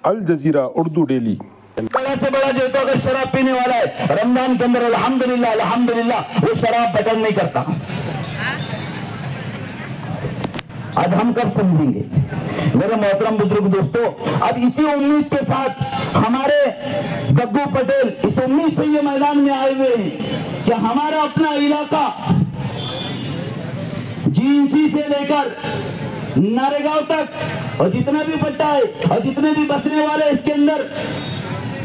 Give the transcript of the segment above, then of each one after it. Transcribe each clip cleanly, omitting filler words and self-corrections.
अल जजीरा Urdu daily. बड़ा से बड़ा जो तो अगर शराब पीने वाला है रमजान के अंदर अल्हम्दुलिल्लाह अल्हम्दुलिल्लाह वो शराब बटन नहीं करता। आज हम कब समझेंगे मेरे मोहतरम बुजुर्ग दोस्तों। अब इसी उम्मीद के साथ हमारे गग्गू पटेल इस उम्मीद से ये मैदान में आए हुए हैं कि हमारा अपना इलाका जीएनसी से लेकर नारेगांव तक और जितना भी पट्टा है और जितने भी बसने वाले इसके अंदर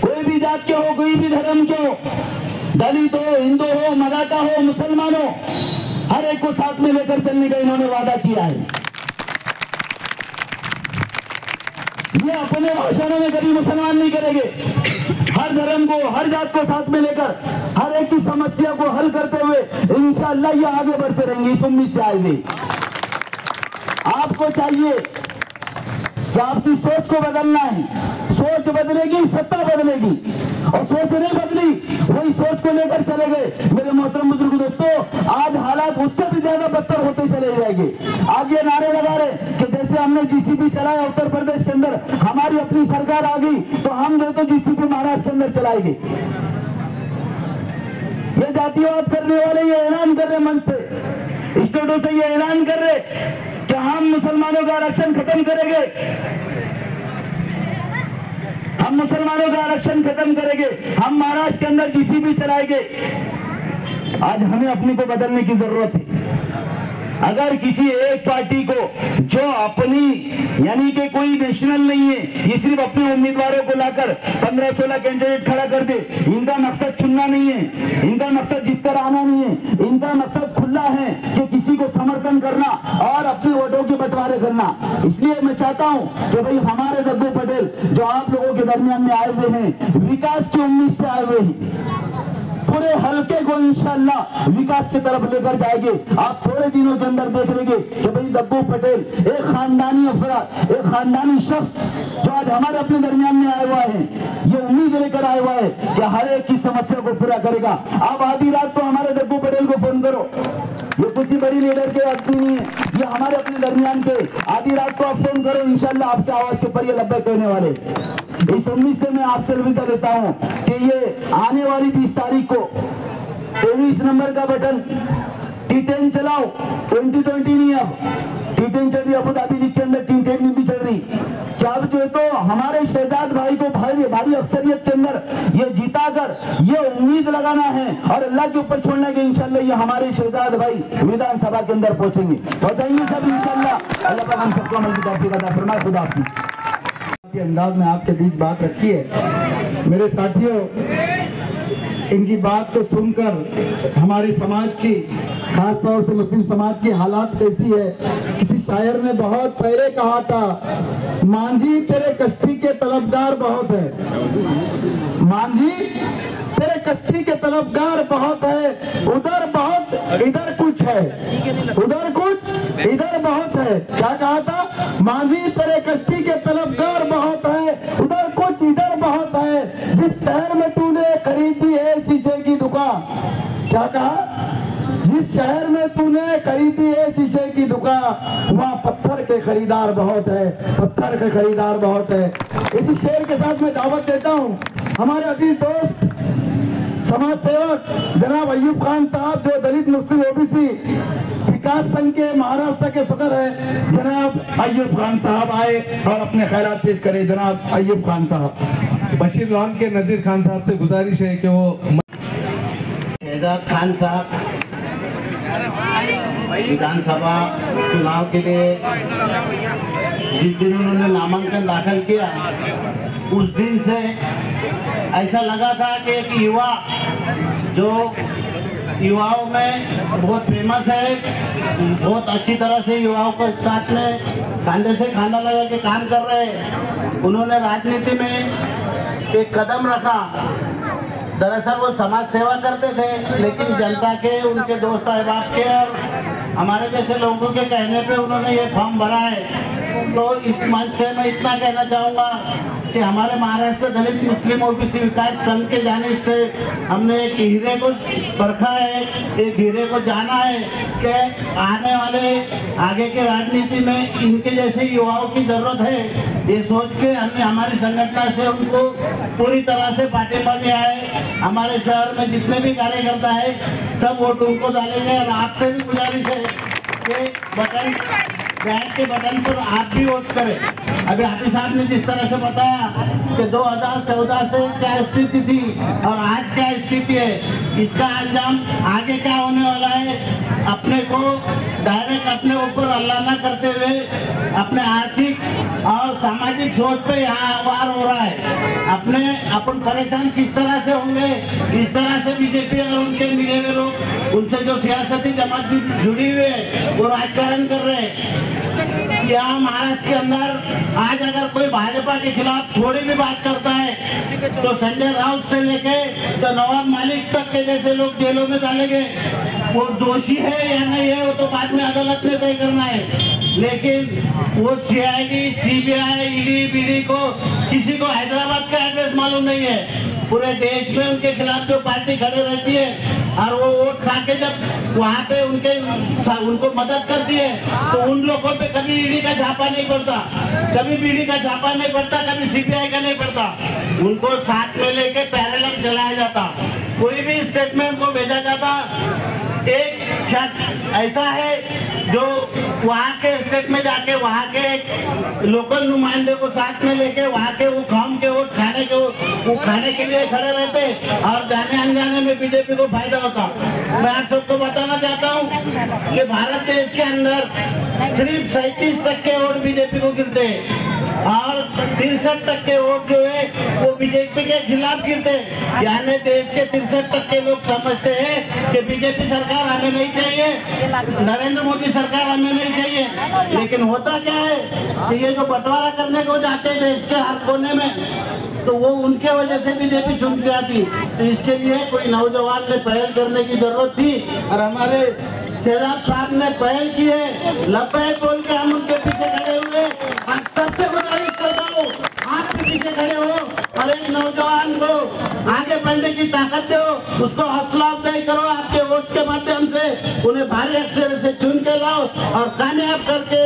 कोई भी जात के हो कोई भी धर्म के हो, दलित हो हिंदू हो मराठा हो मुसलमान हो, हर एक को साथ में लेकर चलने का इन्होंने वादा किया है। ये अपने भाषणों में कभी मुसलमान नहीं करेंगे। हर धर्म को हर जात को साथ में लेकर हर एक की समस्या को हल करते हुए इंशाअल्लाह ये आगे बढ़ते रहेंगे। इस उम्मीद से आएंगे। आपको चाहिए कि आपकी सोच को बदलना है। सोच बदलेगी सत्ता बदलेगी, और सोच नहीं बदली वही सोच को लेकर चले गए। मेरे मोहतरम बुजुर्ग दोस्तों आज हालात उससे भी ज्यादा बदतर होते चले जाएंगे। आज ये नारे लगा रहे कि जैसे हमने जीसीपी चलाया उत्तर प्रदेश के अंदर, हमारी अपनी सरकार आ गई तो हम जो तो जीसीपी महाराष्ट्र के अंदर चलाएंगे। ये जातिवाद करने वाले ये ऐलान कर रहे मन से, स्टेटों से ये ऐलान कर रहे कि हम मुसलमानों का आरक्षण खत्म करेंगे, हम मुसलमानों का आरक्षण खत्म करेंगे, हम महाराष्ट्र के अंदर जीसीबी चलाएंगे। आज हमें अपने को बदलने की जरूरत है। अगर किसी एक पार्टी को जो अपनी यानी कि कोई नेशनल नहीं है, ये सिर्फ अपने उम्मीदवारों को लाकर 15-16 कैंडिडेट खड़ा कर दे, इनका मकसद चुनना नहीं है, इनका मकसद जीतकर आना नहीं है, इनका मकसद खुला है कि किसी को समर्थन करना और अपने वोटों के बंटवारे करना। इसलिए मैं चाहता हूं कि भाई हमारे गग्गू पटेल जो आप लोगों के दरमियान में आए हुए हैं, विकास की उम्मीद से आए हुए हैं, पूरे हल्के को इंशाअल्लाह विकास की तरफ लेकर जाएंगे। आप थोड़े दिनों के अंदर देख लेंगे कि भाई गग्गू पटेल एक खानदानी अफराद, एक खानदानी शख्स जो आज हमारे अपने दरमियान में आया हुआ है, ये उम्मीद लेकर आया हुआ है कि हर एक की समस्या को पूरा करेगा। आप आधी रात को हमारे गग्गू पटेल को फोन करो, ये कुछ ही बड़ी लीडर के आदमी नहीं है, ये हमारे अपने दरमियान के, आधी रात को आप फोन करो इंशाअल्लाह आपके आवाज के ऊपर ये लब्बैक कहने वाले। इस उम्मीद से मैं आपसे अलविदा देता हूं कि ये आने वाली 20 तारीख को 23 नंबर का बटन T10 चलाओ। 2020 नहीं, अब T10 चल रही, अबू धाबी लीग के अंदर T10 भी चल रही। क्या अब जो है तो हमारे शहजाद भाई को भारी अक्सरियत के अंदर ये जीताकर ये उम्मीद लगाना है और अल्लाह के ऊपर छोड़ना है इंशाल्लाह ये हमारे शहजाद भाई विधानसभा के अंदर पहुंचेंगे सब इंशाल्लाह। अल्लाह पाक हम सबको अमल की तौफीक अता फरमाए। खुदा हाफिज़। के अंदाज में आपके बीच बात रखी है। मेरे साथियों, इनकी बात को सुनकर हमारे समाज की, खास तौर से मुस्लिम समाज की हालात कैसी है। किसी शायर ने बहुत पहले कहा था, मांझी तेरे कश्ती के तलबगार बहुत है, मांझी तेरे कश्ती के तलबगार बहुत है, उधर बहुत इधर कुछ है, उधर कुछ इधर बहुत है। क्या कहा था? मांझी तेरे कश्ती के तलबगार बहुत है, उधर कुछ इधर बहुत है। जिस शहर में तूने खरीदी है शीशे की दुकान, क्या कहा? जिस शहर में तूने खरीदी है शीशे की दुकान, वहाँ पत्थर के खरीदार बहुत है, पत्थर के खरीदार बहुत है। इसी शेर के साथ मैं दावत देता हूँ हमारे अजीज दोस्त समाज सेवक जनाब अय्यूब खान साहब, जो दलित मुस्लिम ओबीसी विकास संघ के महाराष्ट्र के सदर है, जनाब अय्यूब खान साहब आए और अपने खैरात पेश करे। जनाब अय्यूब खान साहब। बशीर लॉन के नजीर खान साहब से गुजारिश है कि वो शहजाद खान साहब विधानसभा चुनाव के लिए जिस दिन उन्होंने नामांकन दाखिल किया, उस दिन से ऐसा लगा था कि एक युवा जो युवाओं में बहुत फेमस है, बहुत अच्छी तरह से युवाओं के साथ में कंधे से कंधा लगा के काम कर रहे हैं, उन्होंने राजनीति में एक कदम रखा। दरअसल वो समाज सेवा करते थे, लेकिन जनता के, उनके दोस्त अहबाब के और हमारे जैसे लोगों के कहने पे उन्होंने ये फॉर्म भरा है। तो इस मंच से मैं इतना कहना चाहूँगा कि हमारे महाराष्ट्र दलित मुस्लिम ओबीसी विकास संघ के जानिब से हमने एक हीरे को परखा है, एक हीरे को जाना है कि आने वाले आगे के राजनीति में इनके जैसे युवाओं की जरूरत है। ये सोच के हमने हमारी संगठन से उनको पूरी तरह से पार्टी में दिया है। हमारे शहर में जितने भी कार्यकर्ता है सब वोट उनको डालेंगे और आपसे भी गुजारिश है कि बटन बैंक के बटन पर आप भी वोट करें। अभी हाफिज साहब ने जिस तरह से बताया कि 2014 से क्या स्थिति थी और आज क्या स्थिति है, इसका अंजाम आगे क्या होने वाला है, अपने को डायरेक्ट अपने ऊपर अल्लाह ना करते हुए अपने आर्थिक और सामाजिक सोच पे यहाँ वार हो रहा है। अपन परेशान किस तरह से होंगे, इस तरह से बीजेपी और उनके मिले हुए लोग, उनसे जो सियासती जमात जुड़ी हुई है वो राजकारण कर रहे हैं। यहाँ महाराष्ट्र के अंदर आज अगर कोई भाजपा के खिलाफ थोड़ी भी बात करता है तो संजय राउत से लेके तो नवाब मालिक तक के जैसे लोग जेलों में डालेंगे। वो दोषी है या नहीं है वो तो बाद में अदालत ने तय करना है, लेकिन वो सीआईडी, सीबीआई, ईडी, बीडी को किसी को हैदराबाद का एड्रेस मालूम नहीं है। पूरे देश में उनके खिलाफ जो पार्टी खड़े रहती है और वो वोट खा के जब वहाँ पे उनको मदद करती है तो उन लोगों पे कभी ईडी का छापा नहीं पड़ता, कभी बीडी का छापा नहीं पड़ता, कभी सीबीआई का नहीं पड़ता। उनको साथ में लेके पैरेलल चलाया जाता, कोई भी स्टेटमेंट को भेजा जाता। एक शख्स ऐसा है जो वहाँ के स्टेट में जाके वहाँ के लोकल नुमाइंदे को साथ में लेके वहाँ के वो काम के वोट खाने के लिए खड़े रहते और जाने अनजाने में बीजेपी को फायदा होता। मैं आप सबको बताना चाहता हूँ कि भारत देश के अंदर सिर्फ 37% वोट बीजेपी को गिरते हैं और 63% वोट जो है वो बीजेपी के खिलाफ गिरते हैं। यानी देश के 63% लोग समझते हैं कि बीजेपी सरकार हमें नहीं चाहिए, नरेंद्र मोदी सरकार हमें नहीं चाहिए। लेकिन होता क्या है कि ये जो बंटवारा करने को जाते हैं देश के हर कोने में, तो वो उनके वजह से बीजेपी चुन के आती। तो इसके लिए कोई नौजवान ने पहल करने की जरूरत थी और हमारे शहजाद साहब ने पहल की है। लब्बैक बोल के हम उनके पीछे खड़े हुए। हम सबसे गुजारिश करता हूँ आप के पीछे खड़े हो और एक नौजवान को आगे बढ़ने की ताकत दो, उसको हौसला अफजाई करो, आपके वोट के माध्यम से उन्हें भारी अक्षर से चुन के लाओ और कामयाब करके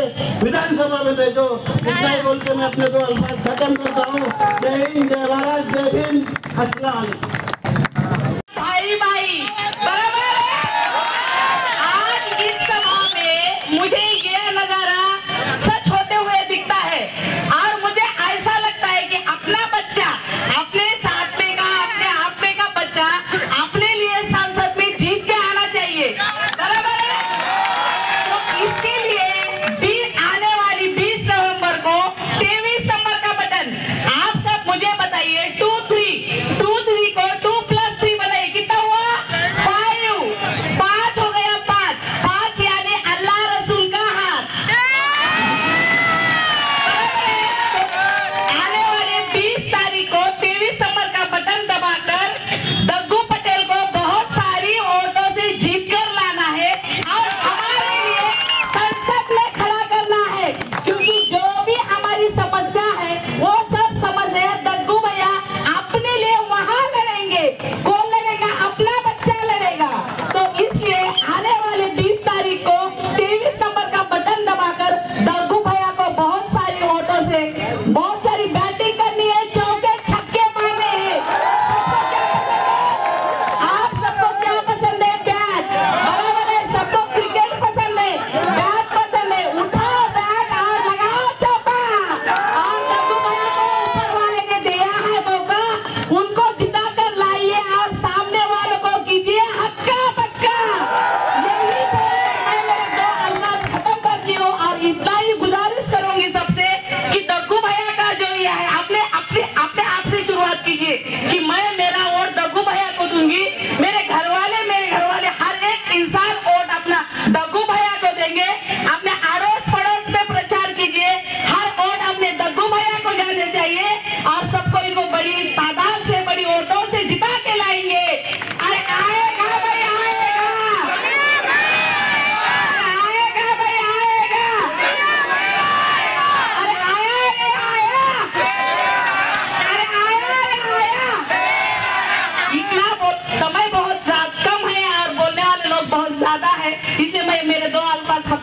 विधानसभा में भेजो। इतना ही बोल के मैं अपने 2 अल्फाज खत्म करता हूँ। जय हिंद, जय भारत, जय भीम, अस्सलाम वालेकुम। भाई बराबर है। आज इस सभा में मुझे ये नजारा सच होते हुए दिखता है और मुझे ऐसा लगता है कि अपना बच्चा अपने साथ में का अपने आप में का बच्चा अपने लिए संसद में जीत के आना चाहिए। बराबर है। तो इसके लिए आने वाली 20 नवंबर को 23 नंबर का बटन आप सब मुझे बताइए 23 को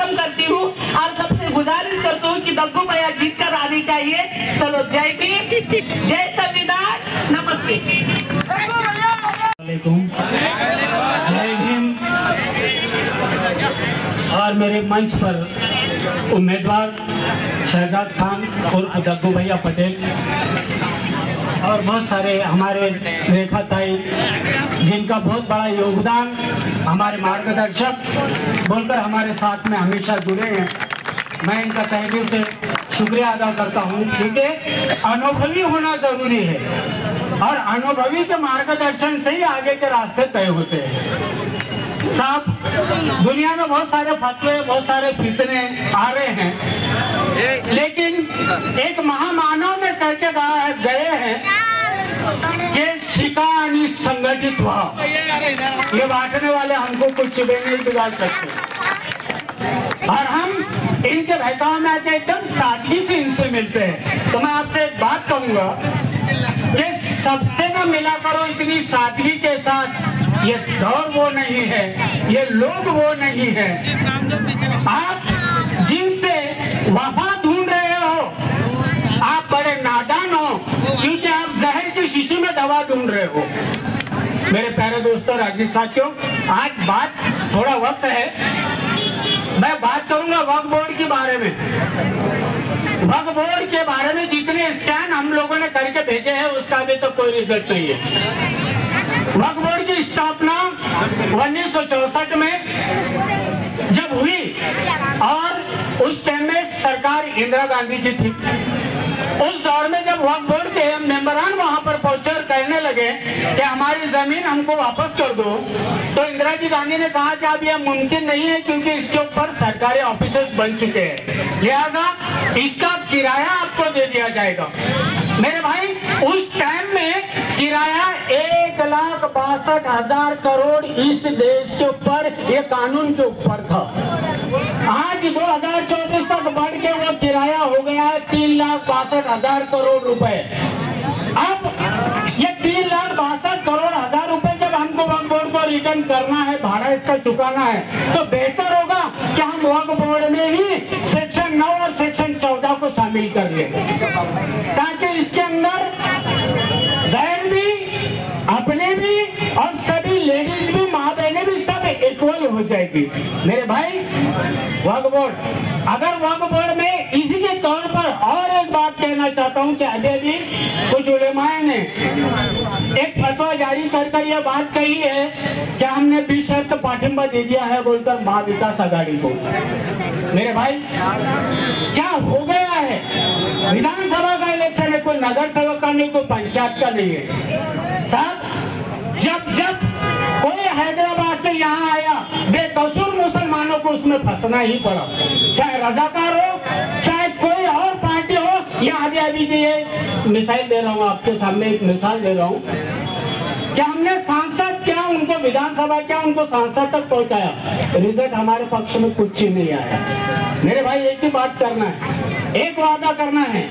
खत्म करती हूँ और सबसे गुजारिश करती हूँ कि दग्गू भैया जीत कर आनी चाहिए। चलो, जय भीम, जय संविधान, नमस्ते। जय भीम। और मेरे मंच पर उम्मीदवार शहजाद खान उर्फ दग्गू भैया पटेल और बहुत सारे हमारे रेखा ताई, जिनका बहुत बड़ा योगदान, हमारे मार्गदर्शक बोलकर हमारे साथ में हमेशा जुड़े हैं। मैं इनका तहे दिल से शुक्रिया अदा करता हूं, क्योंकि अनुभवी होना जरूरी है और अनुभवी के मार्गदर्शन से ही आगे के रास्ते तय होते हैं। साहब, दुनिया में बहुत सारे फतवे, बहुत सारे फितने आ रहे हैं, लेकिन एक महामानव ने करके गए हैं कि शिकानी संगठित भाव, ये बांटने वाले हमको कुछ भी नहीं बिगाड़ सकते। और हम इनके बहकाव में आके एकदम सादगी से इनसे मिलते हैं। तो मैं आपसे एक बात कहूंगा कि सबसे ना मिला करो इतनी सादगी के साथ। ये दौर वो नहीं है, ये लोग वो नहीं है। आप जिनसे वफा ढूंढ रहे हो, आप बड़े नादान हो, क्योंकि आप जहर की शीशी में दवा ढूंढ रहे हो। मेरे प्यारे दोस्तों, राजीव साथियों, आज बात थोड़ा वक्त है, मैं बात करूंगा वक्फ बोर्ड के बारे में। वक्फ बोर्ड के बारे में जितने स्कैन हम लोगों ने करके भेजे हैं, उसका अभी तक कोई रिजल्ट नहीं है। वक्फ बोर्ड की स्थापना 1964 में जब हुई और उस टाइम में सरकार इंदिरा गांधी की थी। उस दौर में जब वक्फ बोर्ड के मेंबरान वहां पर पहुंचे और कहने लगे कि हमारी जमीन हमको वापस कर दो, तो इंदिरा जी गांधी ने कहा कि अब यह मुमकिन नहीं है, क्योंकि इसके ऊपर सरकारी ऑफिसर्स बन चुके हैं, लिहाजा इसका किराया आपको दे दिया जाएगा। मेरे भाई, उस टाइम में किराया 1,62,000 करोड़ इस देश के ऊपर, ये कानून के ऊपर था। आज 2024 तक बढ़ के वो किराया हो गया है 3,62,000 करोड़ रुपए। अब ये 3,62,000 करोड़ रुपए जब हमको वक्फ बोर्ड को रिटर्न करना है, भाड़ा इसका चुकाना है, तो बेहतर होगा कि हम वक्फ बोर्ड में ही सेक्शन 9 और सेक्शन 14 को शामिल कर लें, ताकि इसके अंदर बहन भी, अपने भी और सभी लेडीज भी, माँ बहने भी सब इक्वल हो जाएगी। मेरे भाई, वक्फ बोर्ड, अगर वक्फ बोर्ड में इसी के तौर पर और एक बात कहना चाहता हूँ कि अभी कुछ उलेमाए ने एक फतवा जारी कर यह बात कही है कि हमने बेशर्त पाठिंबा दे दिया है बोलकर महाविकास आघाड़ी को। मेरे भाई, क्या हो गया है? विधानसभा का इलेक्शन है, कोई नगर सेवक का नहीं, कोई पंचायत का नहीं है। साहब, जब कोई हैदराबाद से यहाँ आया, बेकसूर मुसलमानों को उसमें फंसना ही पड़ा, चाहे रजाकार हो, चाहे कोई और पार्टी हो। यहाँ अभी ये मिसाइल दे रहा हूँ आपके सामने, एक मिसाल दे रहा हूँ कि हमने सांसद क्या, उनको विधानसभा क्या, उनको सांसद तक पहुंचाया, रिजल्ट हमारे पक्ष में कुछ ही नहीं आया। मेरे भाई, एक ही बात करना है, एक वादा करना है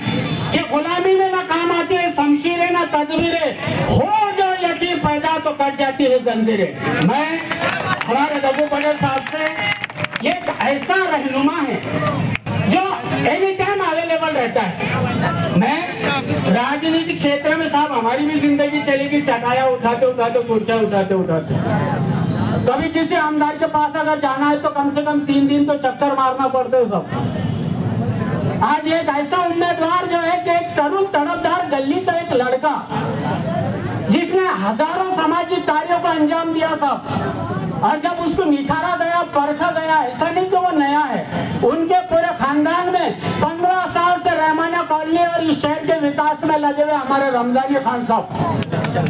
कि गुलामी में ना काम आती है शमशीरें, ना तदबीरें, हो जो यकीन पैदा तो कर जाती है जंजीरें। मैं हमारे दग्गू पटेल साहब से एक ऐसा रहनुमा है जो एनी टाइम अवेलेबल रहता है। मैं राजनीतिक क्षेत्र में, साहब, हमारी भी जिंदगी चलेगी चटाया उठाते उठाते, कुर्सियां उठाते उठाते। कभी किसी आमदार के पास अगर जाना है तो कम से कम 3 दिन तो चक्कर मारना पड़ते है सब। आज एक ऐसा उम्मीदवार जो है कि एक तरुण तड़पदार गली का एक लड़का, जिसने हजारों सामाजिक कार्यों को अंजाम दिया साहब, और जब उसको निखारा गया, परखा गया, ऐसा नहीं कि वो नया है, उनके पूरे खानदान में 15 साल से रहमानिया कॉलोनी और इस शहर के विकास में लगे हुए हमारे रमजानी खान साहब,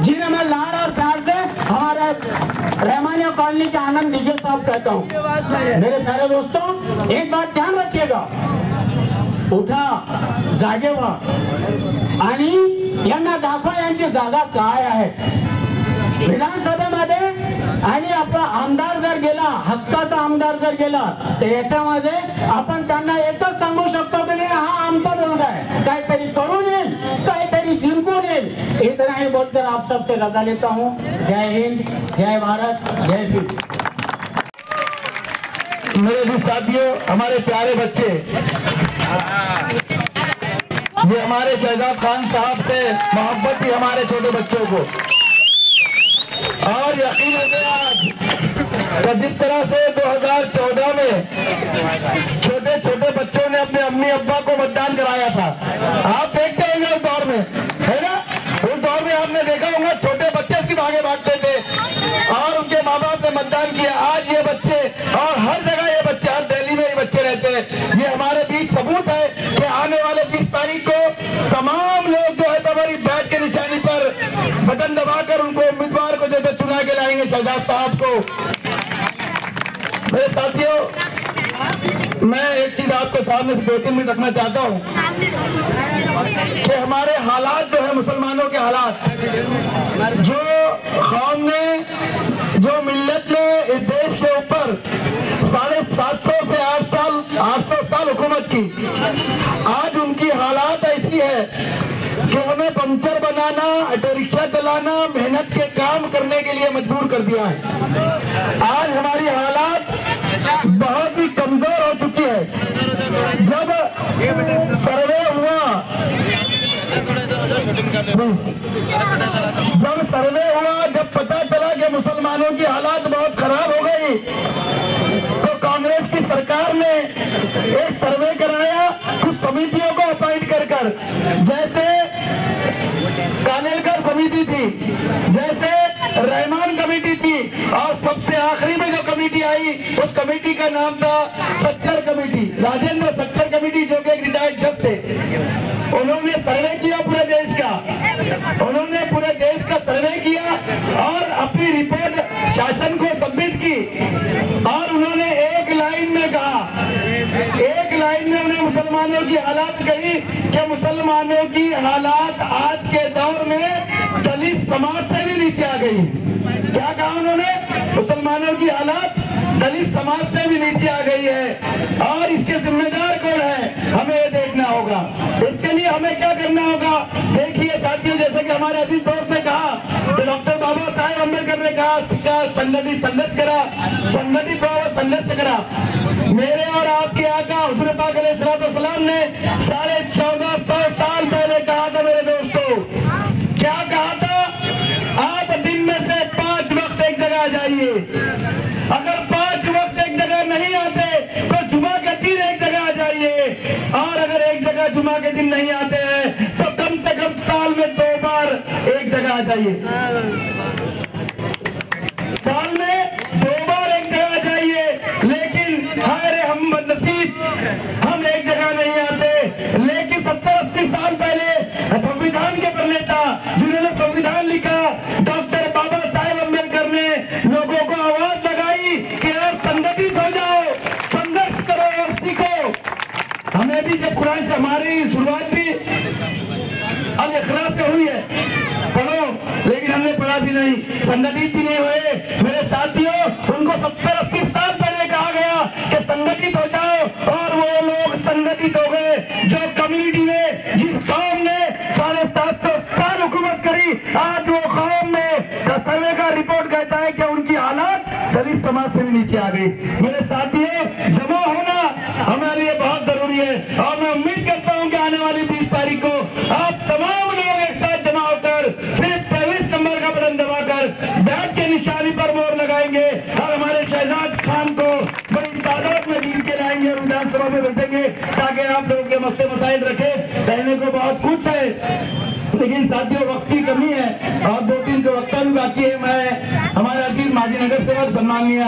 जिन्हें मैं लाड और प्यार से हमारे रहमानिया कॉलोनी के आनंद दीजिए साहब कहता हूँ। मेरे प्यारे दोस्तों, एक बात ध्यान रखिएगा, उठा, जागे व्हा आणि यांना दाखवा यांची जागा काय आहे। विधानसभेमध्ये आणि आपला आमदार जर गेला, हक्काचा आमदार जर गेला, तर याच्यामध्ये आपण त्यांना एकच सांगू शकतो की नाही, हा आमचा मुलगा आहे, काहीतरी करून येईल, काहीतरी जिंकून येईल। इतना ही बोलकर आप सबसे रजा लेता हूँ। जय हिंद, जय भारत, जय भीम। मेरे भी साथियों, हमारे प्यारे बच्चे, ये हमारे शहजाद खान साहब से मोहब्बत थी हमारे छोटे बच्चों को। और यकीन है आज तो जिस तरह से 2014 में छोटे छोटे बच्चों ने अपने अम्मी अब्बा को मतदान कराया था, आप देखते होंगे उस दौर में, है ना? उस दौर में आपने देखा होगा छोटे बच्चे सिर्फ आगे भागते थे और उनके माँ बाप ने मतदान किया। आज ये बच्चे और हर जगह ये बच्चे, हर दिल्ली में ये बच्चे रहते हैं। ये हमारे बीच सबूत है कि आने वाले 20 तारीख को तमाम लोग जो है हमारी बैट के निशानी पर बटन दबाकर उनको उम्मीदवार को जो चुना के लाएंगे शहजाद साहब को। मेरे साथियों, मैं एक चीज आपके सामने से 2-3 मिनट रखना चाहता हूँ कि हमारे हालात जो है, मुसलमानों के हालात, जो कौम ने, जो मिल्लत ने इस देश के ऊपर 750 से 800 साल हुकूमत की, आज उनकी हालात ऐसी है कि हमें पंचर बनाना, ऑटो रिक्शा चलाना, मेहनत के काम करने के लिए मजबूर कर दिया है। आज हमारी हालात बहुत ही कमजोर हो चुकी है। जब सर्वे हुआ, जब पता चला कि मुसलमानों की हालात बहुत खराब हो गई, तो कांग्रेस की सरकार ने एक सर्वे कराया कुछ समितियों को अपॉइंट कर, जैसे कानेलकर समिति थी, जैसे रहमान कमेटी थी, और सबसे आखिरी में जो कमेटी आई उस कमेटी का नाम था सच्चर कमेटी, राजेंद्र सच्चर कमेटी, जो कि एक रिटायर्ड जज थे। उन्होंने सर्वे किया पूरे देश का, उन्होंने पूरे देश का सर्वे किया और अपनी रिपोर्ट शासन को सबमिट की। और उन्होंने एक लाइन में कहा, एक लाइन में उन्हें मुसलमानों की हालात कही कि मुसलमानों की हालात आज के दौर में दलित समाज से भी नीचे आ गई। क्या कहा उन्होंने? मुसलमानों की हालात दलित समाज से भी नीचे आ गई है। और इसके जिम्मेदार कौन है, हमें ये देखना होगा। इसके लिए हमें क्या करना होगा? देखिए साथियों, जैसे कि हमारे अजीज दोस्त ने कहा, तो डॉक्टर बाबा साहेब अम्बेडकर ने कहा संगठित संघर्ष करा, संगठित संघर्ष करा। मेरे और आपके आका हुज़ूर पाक अलैहिस्सलाम ने 1450 साल पहले कहा था मेरे दोस्तों, क्या कहा था? आप दिन में से 5 वक्त एक जगह जाइए। अगर 5 वक्त एक जगह नहीं आते तो जुमा के दिन एक जगह जाइए, और अगर एक जगह जुमा के दिन नहीं आते हैं तो कम से कम साल में 2 बार एक जगह आ जाइए। साल में 2 बार एक जगह जाइए। लेकिन अरे हम बदनसीब, हम एक जगह नहीं आते। लेकिन 70-80 साल पहले संविधान के प्रणेता जिन्होंने संविधान लिखा, डॉक्टर बाबा साहेब अम्बेडकर ने लोगों को आवाज लगाई कि आप संगठित हो जाओ, संघर्ष करो और सीखो। हमें भी जब कुरान से हमारी शुरुआत भी अल-इखलास से हुई है, पढ़ो, लेकिन हमने पढ़ा भी नहीं, संगठित भी नहीं हुए। मेरे साथियों, उनको 70-80 साल पहले कहा गया कि संगठित हो जाओ, और वो लोग संगठित हो गए। जो कम्युनिटी ने, जिस कौम ने 750 साल हुकूमत करी, आज वो कौम में सर्वे का रिपोर्ट कहता है कि उनकी हालात दलित समाज से भी नीचे आ गई। मेरे साथियों, जमा होना हमारे लिए बहुत जरूरी है, और मैं उम्मीद करता हूँ कि आने वाली 20 तारीख को आप तमाम लोग एक साथ जमा होकर सिर्फ 23 नंबर का बटन दबाकर बैट के निशानी पर मोहर लगाएंगे, और हमारे शहजाद खान को बड़ी तादाद में जीत के लाएंगे और विधानसभा में भेजेंगे, ताकि आप लोगों के मसले मसाइल रखे। कहने को बहुत कुछ है, लेकिन साथियों वक्त की कमी है और 2-3 का वक्त भी बाकी है। मैं हमारे अजीज माजी नगर सेवक सम्मानीय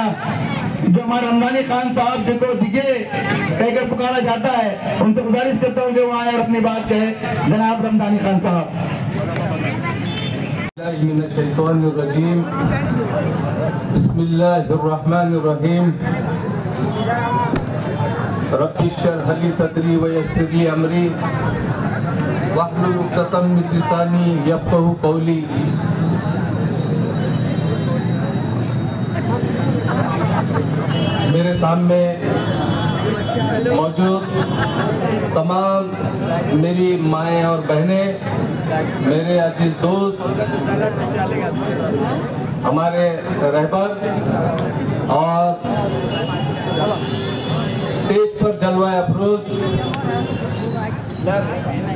जो हमारे रमजानी खान साहब जिनको दिखे कहकर पुकारा जाता है, उनसे गुजारिश करता हूँ कि वो आए और अपनी बात कहे। जनाब रमजानी खान साहब। बिस्मिल्लाहिर्रहमानिर्रहीम। रब्बि इश्रह ली सदरी व यस्सिर ली अमरी वहलुल उक़दतम मिन लिसानी यफ़क़हू क़ौली। मेरे सामने मौजूद तमाम मेरी माएँ और बहनें, मेरे अजीज दोस्त, हमारे रहबर और स्टेज पर जलवा अफरोज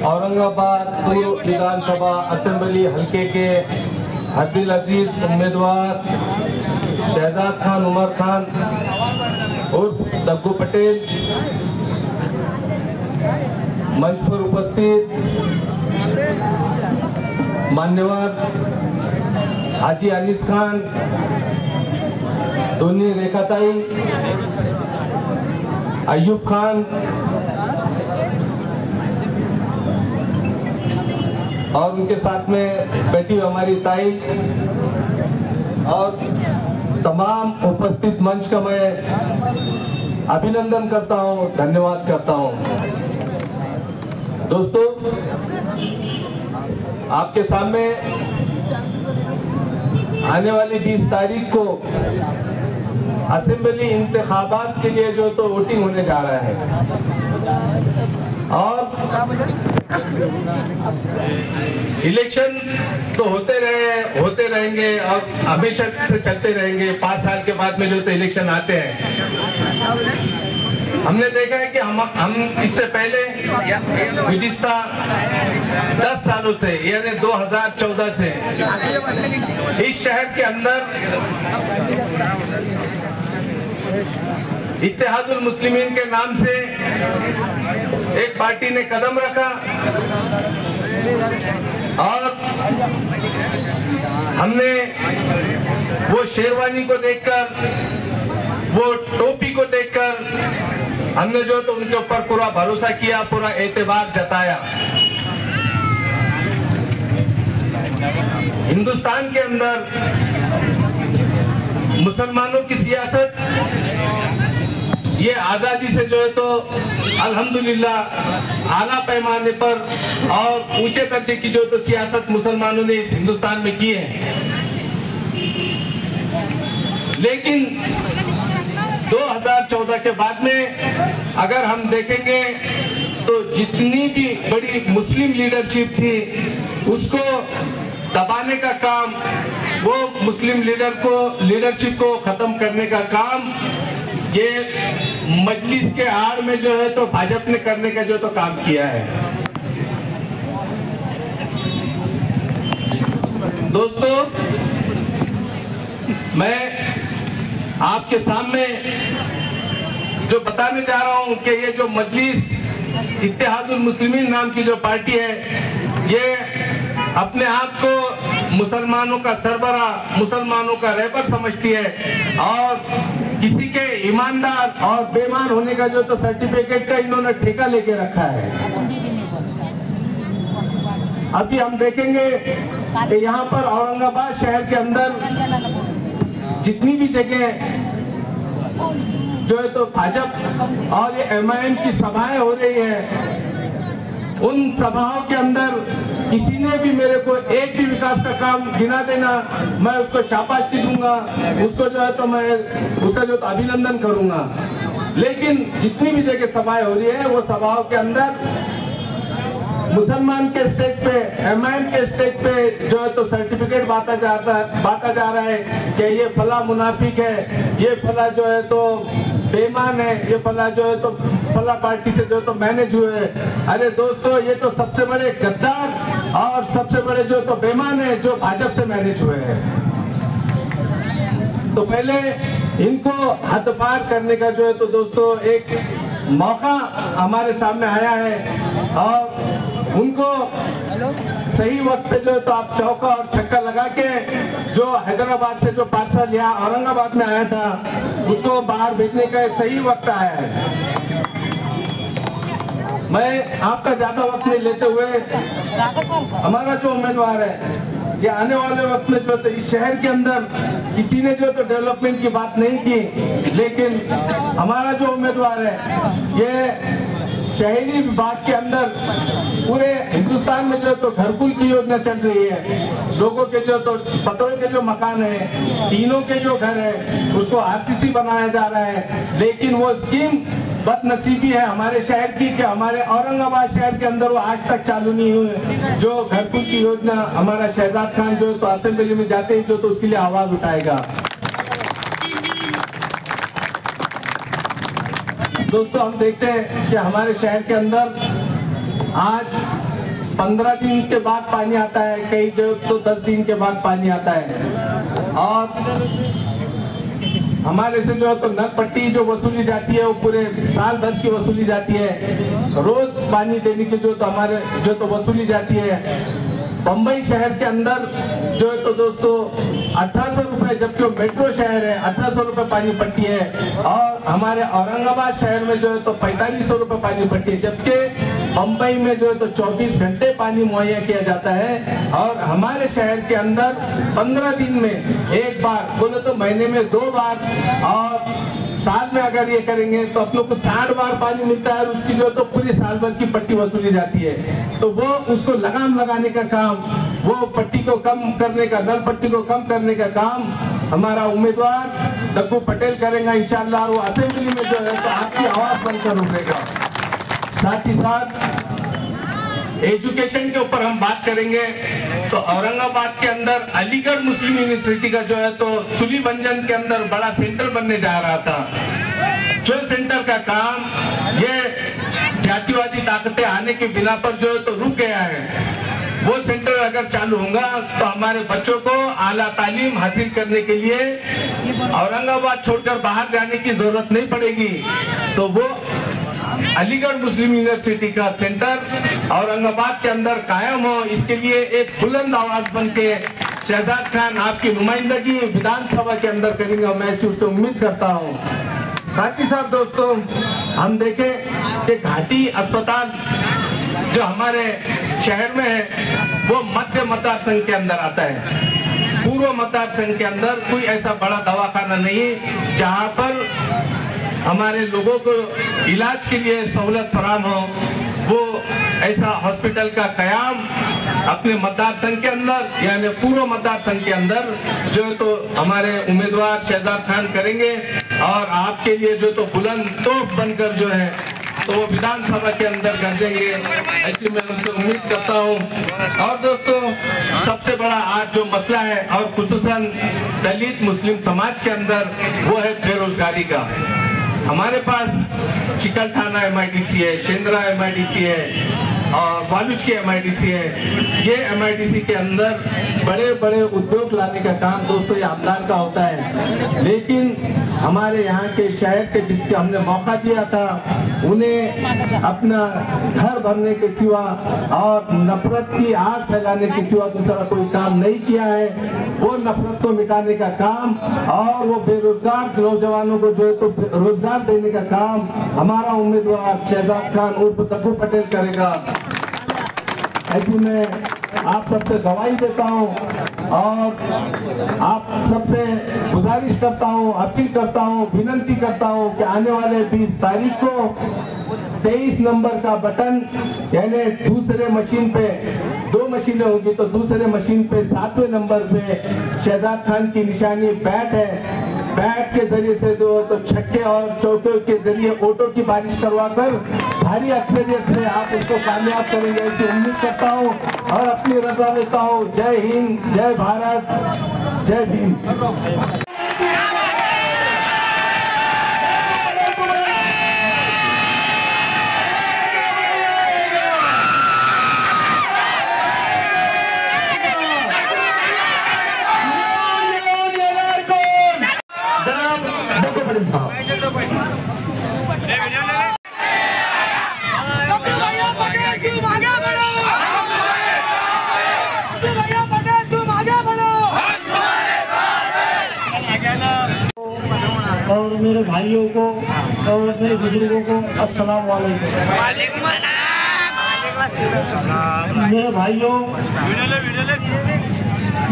औरंगाबाद पूर्व विधानसभा असेंबली हल्के के हरदिल अजीज उम्मीदवार शहजाद खान उमर खान उर्फ दग्गू पटेल, मंच पर उपस्थित मान्यवर हाजी अनीस खान, दोनी रेखाताई, अयूब खान और उनके साथ में बैठी हुई हमारी ताई और तमाम उपस्थित मंच का मैं अभिनंदन करता हूं, धन्यवाद करता हूं। दोस्तों, आपके सामने आने वाली 20 तारीख को असेंबली इंतखाबात के लिए जो तो वोटिंग होने जा रहा है और इलेक्शन तो होते रहेंगे और हमेशा से चलते रहेंगे। 5 साल के बाद में जो तो इलेक्शन आते हैं। हमने देखा है कि हम इससे पहले गुज़िश्ता 10 सालों से यानी 2014 से इस शहर के अंदर इत्तेहादुल मुस्लिमीन के नाम से एक पार्टी ने कदम रखा और हमने वो शेरवानी को देखकर, वो टोपी को देखकर हमने जो तो उनके ऊपर पूरा भरोसा किया, पूरा एतबार जताया। हिंदुस्तान के अंदर मुसलमानों की सियासत ये आजादी से जो है तो अल्हम्दुलिल्लाह आला पैमाने पर और ऊंचे दर्जे की जो तो सियासत मुसलमानों ने इस हिंदुस्तान में की है। लेकिन 2014 के बाद में अगर हम देखेंगे तो जितनी भी बड़ी मुस्लिम लीडरशिप थी उसको दबाने का काम, वो मुस्लिम लीडरशिप को खत्म करने का काम ये मजलिस के आड़ में जो है तो भाजपा ने करने का जो तो काम किया है। दोस्तों, मैं आपके सामने जो बताने जा रहा हूं कि ये जो मजलिस इत्तेहादुल मुस्लिमीन नाम की जो पार्टी है, ये अपने आप को मुसलमानों का सरबरा, मुसलमानों का रहबर समझती है और किसी के ईमानदार और बेईमान होने का जो तो सर्टिफिकेट का इन्होंने ठेका लेके रखा है। अभी हम देखेंगे कि यहाँ पर औरंगाबाद शहर के अंदर जितनी भी जगह जो है तो भाजपा और ये एमआईएम की सभाएं हो रही है, उन सभाओं के अंदर किसी ने भी मेरे को एक भी विकास का काम गिना देना, मैं उसको शाबाशी दूंगा, उसको जो है तो मैं उसका जो तो अभिनंदन करूंगा। लेकिन जितनी भी जगह सभाएं हो रही है वो सभाओं के अंदर मुसलमान के स्टेज पे, एमआईएम के स्टेज पे जो है तो सर्टिफिकेट बांटा जा रहा है कि ये फला मुनाफिक है, ये फला जो है तो बेईमान है, ये फला जो है तो फला पार्टी से जो तो मैनेज हुए। अरे दोस्तों, ये तो सबसे बड़े गद्दार और सबसे बड़े जो तो बेईमान है जो भाजपा से मैनेज हुए हैं। तो पहले इनको हद पार करने का जो है तो दोस्तों एक मौका हमारे सामने आया है और उनको सही वक्त पे जो तो आप चौका और छक्का लगा के जो हैदराबाद से जो पार्सल यहाँ औरंगाबाद में आया था उसको बाहर भेजने का सही वक्त आया है। मैं आपका ज्यादा वक्त नहीं लेते हुए हमारा जो उम्मीदवार है ये आने वाले वक्त में जो तो इस शहर के अंदर किसी ने जो तो डेवलपमेंट की बात नहीं की, लेकिन हमारा जो उम्मीदवार है ये शहरी विभाग के अंदर पूरे हिंदुस्तान में जो तो घरकुल की योजना चल रही है, लोगों के जो तो पतों के जो मकान है, तीनों के जो घर है उसको आरसीसी बनाया जा रहा है। लेकिन वो स्कीम बदनसीबी है हमारे शहर की कि हमारे औरंगाबाद शहर के अंदर वो आज तक चालू नहीं हुई। जो घरकुल की योजना हमारा शहजाद खान जो तो असेंबली में जाते ही जो तो उसके लिए आवाज उठाएगा। दोस्तों हम देखते हैं कि हमारे शहर के अंदर आज 15 दिन के बाद पानी आता है, कई जगह तो 10 दिन के बाद पानी आता है। और हमारे से जो तो नल पट्टी जो वसूली जाती है वो पूरे साल भर की वसूली जाती है। रोज पानी देने की जो तो हमारे जो तो वसूली जाती है। बम्बई शहर के अंदर जो है तो दोस्तों 1800 रुपए, जबकि वो मेट्रो शहर है, 1800 रुपए पानी पट्टी है। और हमारे औरंगाबाद शहर में जो है तो 4500 रुपए पानी पट्टी है, जबकि बम्बई में जो है तो 24 घंटे पानी मुहैया किया जाता है। और हमारे शहर के अंदर 15 दिन में एक बार, बोले तो महीने में 2 बार, और साल में अगर ये करेंगे तो अपनों को 60 बार पानी मिलता है। उसकी जो तो पूरी साल भर की पट्टी वसूली जाती है। तो वो उसको लगाम लगाने का काम, वो पट्टी को कम करने का, नल पट्टी को कम करने का काम हमारा उम्मीदवार दग्गू पटेल करेंगे इंशाल्लाह। वो असेंबली में जो है तो आपकी आवाज बनकर उठेगा। साथ ही साथ एजुकेशन के ऊपर हम बात करेंगे तो औरंगाबाद के अंदर अलीगढ़ मुस्लिम यूनिवर्सिटी का जो है तो सुलीभंजन के अंदर बड़ा सेंटर बनने जा रहा था। जो सेंटर का काम ये जातिवादी ताकतें आने के बिना पर जो है तो रुक गया है। वो सेंटर अगर चालू होगा तो हमारे बच्चों को आला तालीम हासिल करने के लिए औरंगाबाद छोड़कर बाहर जाने की जरूरत नहीं पड़ेगी। तो वो अलीगढ़ मुस्लिम यूनिवर्सिटी का सेंटर औरंगाबाद के अंदर कायम हो, इसके लिए एक बुलंद आवाज बन के शहजाद खान आपकी नुमाइंदगी विधानसभा के अंदर करेंगे, मैं उससे उम्मीद करता हूँ। साथ ही साथ दोस्तों हम देखें कि घाटी अस्पताल जो हमारे शहर में है वो मध्य मतदार संघ के अंदर आता है। पूर्व मतदार संघ के अंदर कोई ऐसा बड़ा दवाखाना नहीं जहाँ पर हमारे लोगों को इलाज के लिए सहूलत फराम हो। वो ऐसा हॉस्पिटल का कयाम अपने मतदार संघ के अंदर यानी पूर्व मतदार संघ के अंदर जो है तो हमारे उम्मीदवार शहजाद खान करेंगे। और आपके लिए जो तो बुलंद तोप बनकर जो है तो वो विधानसभा के अंदर गरजेंगे, ऐसी मैं उनसे उम्मीद करता हूँ। और दोस्तों सबसे बड़ा आज जो मसला है और खुसूसन दलित मुस्लिम समाज के अंदर वो है बेरोजगारी का। हमारे पास चिकलठाना MIDC है, चंद्रा MIDC है और बालूच की MIDC है। ये MIDC के अंदर बड़े बड़े उद्योग लाने का काम दोस्तों ये आमदार का होता है। लेकिन हमारे यहाँ के शहर के जिसके हमने मौका दिया था उन्हें अपना घर भरने के सिवा और नफरत की आग फैलाने के सिवा दूसरा कोई काम नहीं किया है। वो नफरत को मिटाने का काम और वो बेरोजगार नौजवानों को जो है तो रोजगार देने का काम हमारा उम्मीदवार शहजाद खान उर्फ दग्गू पटेल करेगा। ऐसी मैं आप सबसे गवाही देता हूँ और आप सबसे गुजारिश करता हूँ, अपील करता हूँ, विनंती करता हूँ कि आने वाले 20 तारीख को 23 नंबर का बटन यानी दूसरे मशीन पे 2 मशीनें होगी तो दूसरे मशीन पे 7वें नंबर पे शहजाद खान की निशानी बैट है। बैट के जरिए से दो तो छक्के और चौके के जरिए वोटों की बारिश करवाकर भारी अक्सरियत से आप उसको कामयाब करेंगे ऐसी उम्मीद करता हूँ और अपनी रजा लेता हूँ। जय हिंद, जय भारत, जय भीम। और मेरे भाइयों को और मेरे बुजुर्गों को अस्सलाम वालेकुम। मेरे भाइयों,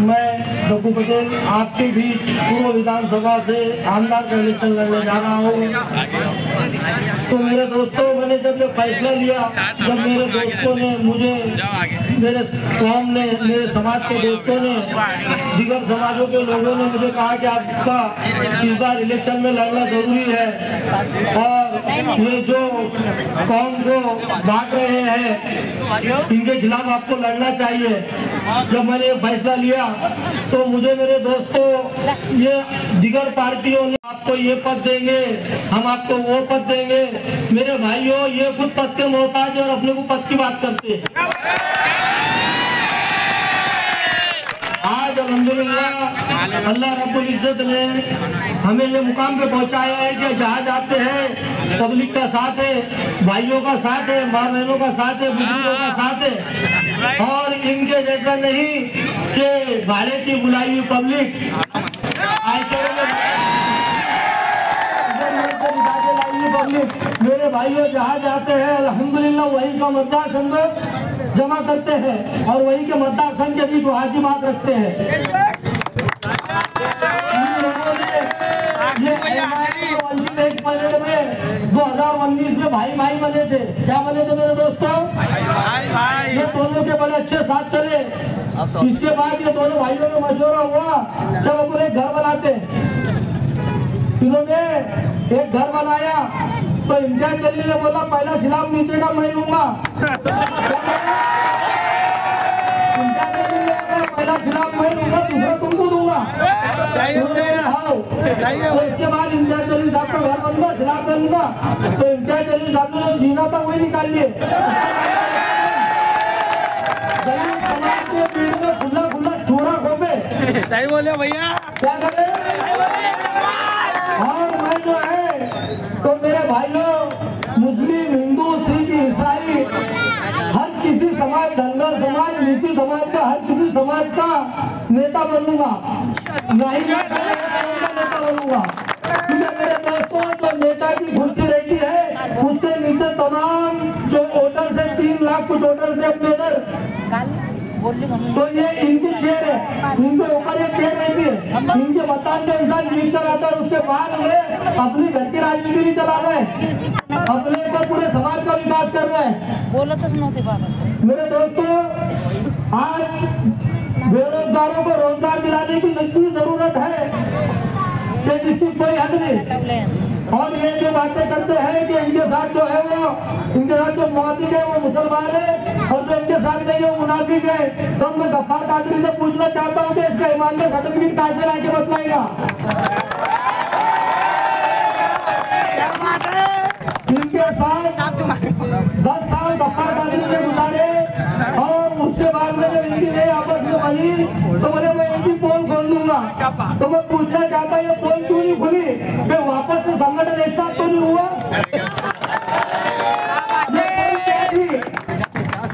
मैं दग्गू पटेल आपके बीच पूर्व विधानसभा से आमदार का इलेक्शन लड़ने जा रहा हूँ। तो मेरे दोस्तों, मैंने जब ये फैसला लिया, जब मेरे दोस्तों ने मुझे, मेरे कौम ने, मेरे समाज के दोस्तों ने, दीगर समाजों के लोगों ने मुझे कहा कि आपका इस बार इलेक्शन में लड़ना जरूरी है और ये जो कौम को बांट रहे हैं इनके खिलाफ आपको लड़ना चाहिए। जब मैंने ये फैसला लिया तो मुझे मेरे दोस्तों, ये दीगर पार्टियों ने आपको ये पद देंगे, हम आपको वो पद देंगे। मेरे भाइयों, ये खुद पद के मोहताज और अपने को पद की बात करते हैं। आज अल्हम्दुलिल्लाह अल्लाह रब्बुल इज्जत ने हमें ये मुकाम पे पहुंचाया है कि जहाँ जाते हैं पब्लिक का साथ है, भाइयों का साथ है, माँ बहनों का साथ है, बुजुर्गों का साथ है। और इनके जैसा नहीं कि भाड़े की बुलाई हुई पब्लिक पब्लिक। मेरे भाइयों जहाँ जाते हैं अल्हम्दुलिल्लाह वही का मतदार संघ जमा करते हैं और वही के मतदार संघ के बीच वहाँ की बात रखते हैं। ये एक परेड में 2019 में भाई भाई बने थे। क्या बने थे मेरे दोस्तों? ये दोनों के बड़े अच्छे साथ चले। इसके बाद ये दोनों भाइयों में मशवरा हुआ जब अपने घर बनाते। इन्होंने एक घर बनाया तो इम्तियाज जलील ने बोला पहला सिलाब नीचे का मैं लूंगा। पहला सिलाब मैं लूंगा, दूसरा तुमको दूंगा। तो इसके बाद इम्तियाज जलील साहब का घर बन गया, सिलाब करूंगा। तो इम्तियाज जलील साहब ने जो जीना था वही निकाल लिए। जलील समाज के भीड़ में खुला खुला छोरा खोपे। सही बोले भैया। क्या करे? और मैं जो है तो मेरे भाइयों, मुस्लिम, हिंदू, सिख, ईसाई, हर किसी समाज, धनगर समाज, नीति समाज का, हर किसी समाज का नेता बनूंगा। नहीं नेता बनूंगा। मेरे दोस्तों, जो नेता की कुर्सी रहती है उसके नीचे तमाम जो वोटर से 3 लाख कुछ वोटर से अपने इधर, तो ये इनकी चेयर है, इनके ऊपर ये चेयर रहती है। इनके मतदान जो इंसान जीत कर आता है उसके बाद वे अपनी घर की राजनीति नहीं चला रहे, अपने को पूरे समाज का विकास कर रहे हैं। बोलो तो सुनोते बाबा। मेरे दोस्तों, आज बेरोजगारों को रोजगार दिलाने की इतनी जरूरत है कि जिसकी कोई हद नहीं। और ये जो बातें करते हैं कि इनके साथ जो है वो, इनके साथ जो मुआफिक है वो मुसलमान है और जो इनके साथ नहीं है वो मुनाफिक है। तो मैं गफ्फार कादरी से पूछना चाहता हूँ कि इसका ईमान में सर्टिफिकेट कहाँ से लाके बतलाएगा? इनके साथ 10 साल गफ्फार कादरी ने गुजारे और उसके बाद में जब इनकी नई आपस में बनी तो बोले मैं इनकी पोल खोल दूंगा। तो मैं पूछना चाहता हूँ ये पोल क्यों नहीं खुली? कि वापस से संगठन एक साथ तो नहीं हुआ?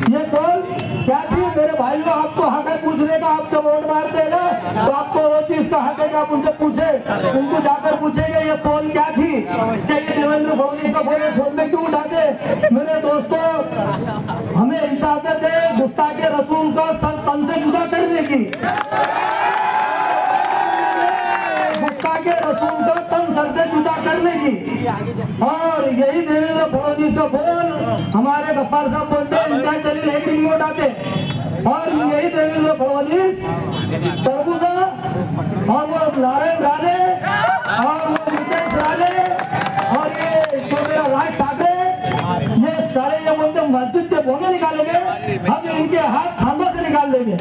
ये पोल क्या थी? मेरे भाइयों, आपको हक है पूछने का। आप जब वोट मारते हैं ना तो आपको वो चीज का हक है कि आप उनसे पूछे, उनको जाकर पूछेंगे ये पोल क्या थी, क्या ये देवेंद्र फडणवीस का पोल फोन में क्यों उठाते? मेरे दोस्तों, हमें इजाजत है गुस्ताखे रसूल का सर तन से जुदा करने की। गुस्ताखे रसूल का तन सर से जुदा करने की। और यही देवेंद्र फडणवीस का बोल हमारे गफ्फार साहब बोलते हैं, इम्तियाज जलील एक रिंग में उठाते। और यही देवेंद्र फडणवीस तरबूजा और वो नारायण राणे और वो नितेश राणे और ये जो मेरा राज ठाकरे, ये सारे ये बोलते मस्जिद से बोले निकालेंगे, हम इनके हाथ खांबों से निकाल देंगे।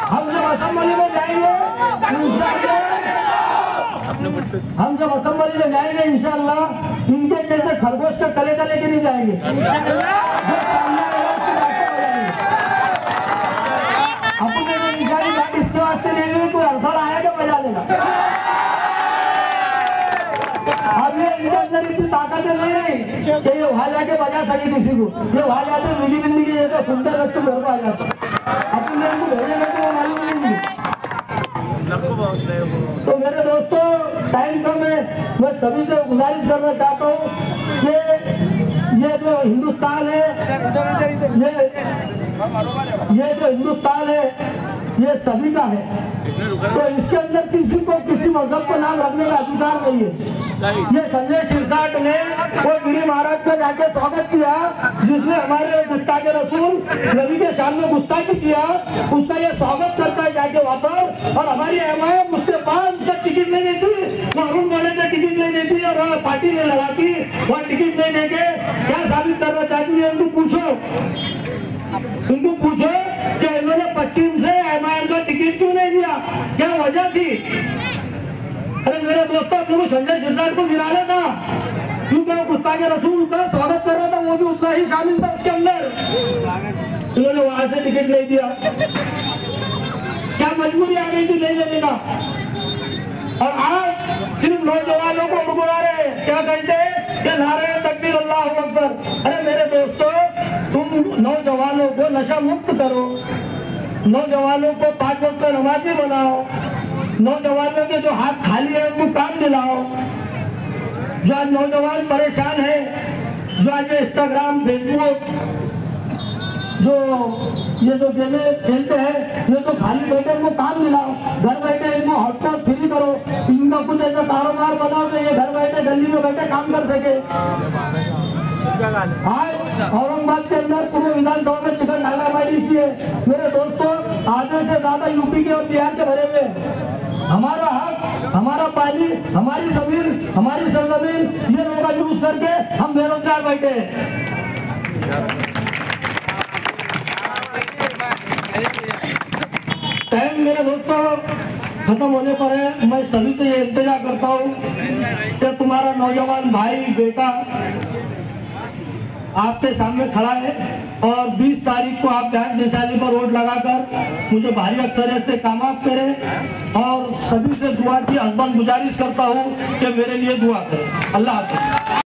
हम जब असेंबली में जाएंगे हम जब असेंबली में जाएंगे इंशाअल्लाह, इनके जैसे खरगोश का कलेजा लेके नहीं जाएंगे। अपने में निशानी बात इसके वास्ते ले लेंगे, कोई अवसर आएगा बजा लेगा। अब ये इनके अंदर इतनी ताकत नहीं रही कि ये वहां जाके बजा सके किसी को। ये वहां जाते मिली बिल्ली के जैसे सुंदर बच्चे घर को आ जाते, अपने उनको भेजेंगे तो वो मालूम नहीं। तो मेरे दोस्तों, टाइम कम है, मैं सभी से गुजारिश करना चाहता हूँ कि ये जो हिंदुस्तान है, ये जो हिंदुस्तान है ये सभी का है। तो इसके अंदर किसी को किसी मजहब को नाम रखने का अधिकार नहीं है। ये संजय सिरसाट ने वो गिरी महाराज का जाके स्वागत किया, जिसने हमारे गुस्ताखे रसूल नबी के सामने गुस्ताखी किया, उसका ये स्वागत करता है जाके वहाँ पर। और हमारी एमआईएम उसके पास उसका टिकट नहीं देती, वो अरुण गोले का टिकट नहीं देती और पार्टी में लगाती, वह टिकट नहीं देके क्या साबित करना चाहती है? उनको पूछो कि इन्होंने पश्चिम से एमआईएम का टिकट क्यों नहीं दिया? दोस्तों अपने को संजय सिरसाट को गिराना था, क्योंकि वो गुस्ताखे रसूल का स्वागत कर रहा था, वो भी उतना ही शामिल था उसके अंदर। उन्होंने वहां से टिकट ले दिया, क्या मजबूरी आ गई थी नहीं लेने का। और आज सिर्फ नौजवानों को उड़गुड़ा रहे, क्या कहते हैं कि नारे तकबीर अल्लाह अकबर। अरे मेरे दोस्तों, तुम नौजवानों को नशा मुक्त करो, नौजवानों को 5 वक्त नमाजी बनाओ, नौजवानों के जो हाथ खाली है उनको काम दिलाओ। जो आज नौजवान परेशान है, जो आज इंस्टाग्राम फेसबुक जो ये जो गेमें खेलते हैं, ये तो खाली बैठे इनको काम दिलाओ, घर बैठे इनको हॉटस्पॉट फ्री करो, इनका कुछ ऐसा कारोबार बनाओ कि ये घर बैठे गली में बैठे काम कर सके। आज औरंगाबाद के अंदर पूरे विधानसभा में चिकन नाकाबाजी की है। मेरे दोस्तों, आधे से ज्यादा यूपी के और बिहार के भरे हुए। हमारा हक, हमारा पानी, हमारी जमीन, हमारी सरजमीन, ये लोग यूज करके हम बेरोजगार बैठे हैं। टाइम मेरे दोस्तों खत्म होने पर है। मैं सभी से ये इंतजार करता हूँ कि तुम्हारा नौजवान भाई बेटा आपके सामने खड़ा है और 20 तारीख को आप बैंक निशानी पर वोट लगाकर मुझे भारी अक्सरियत से कामयाब करें। और सभी से दुआ की हस्बन गुजारिश करता हूँ कि मेरे लिए दुआ करें। अल्लाह हाफ़िज़।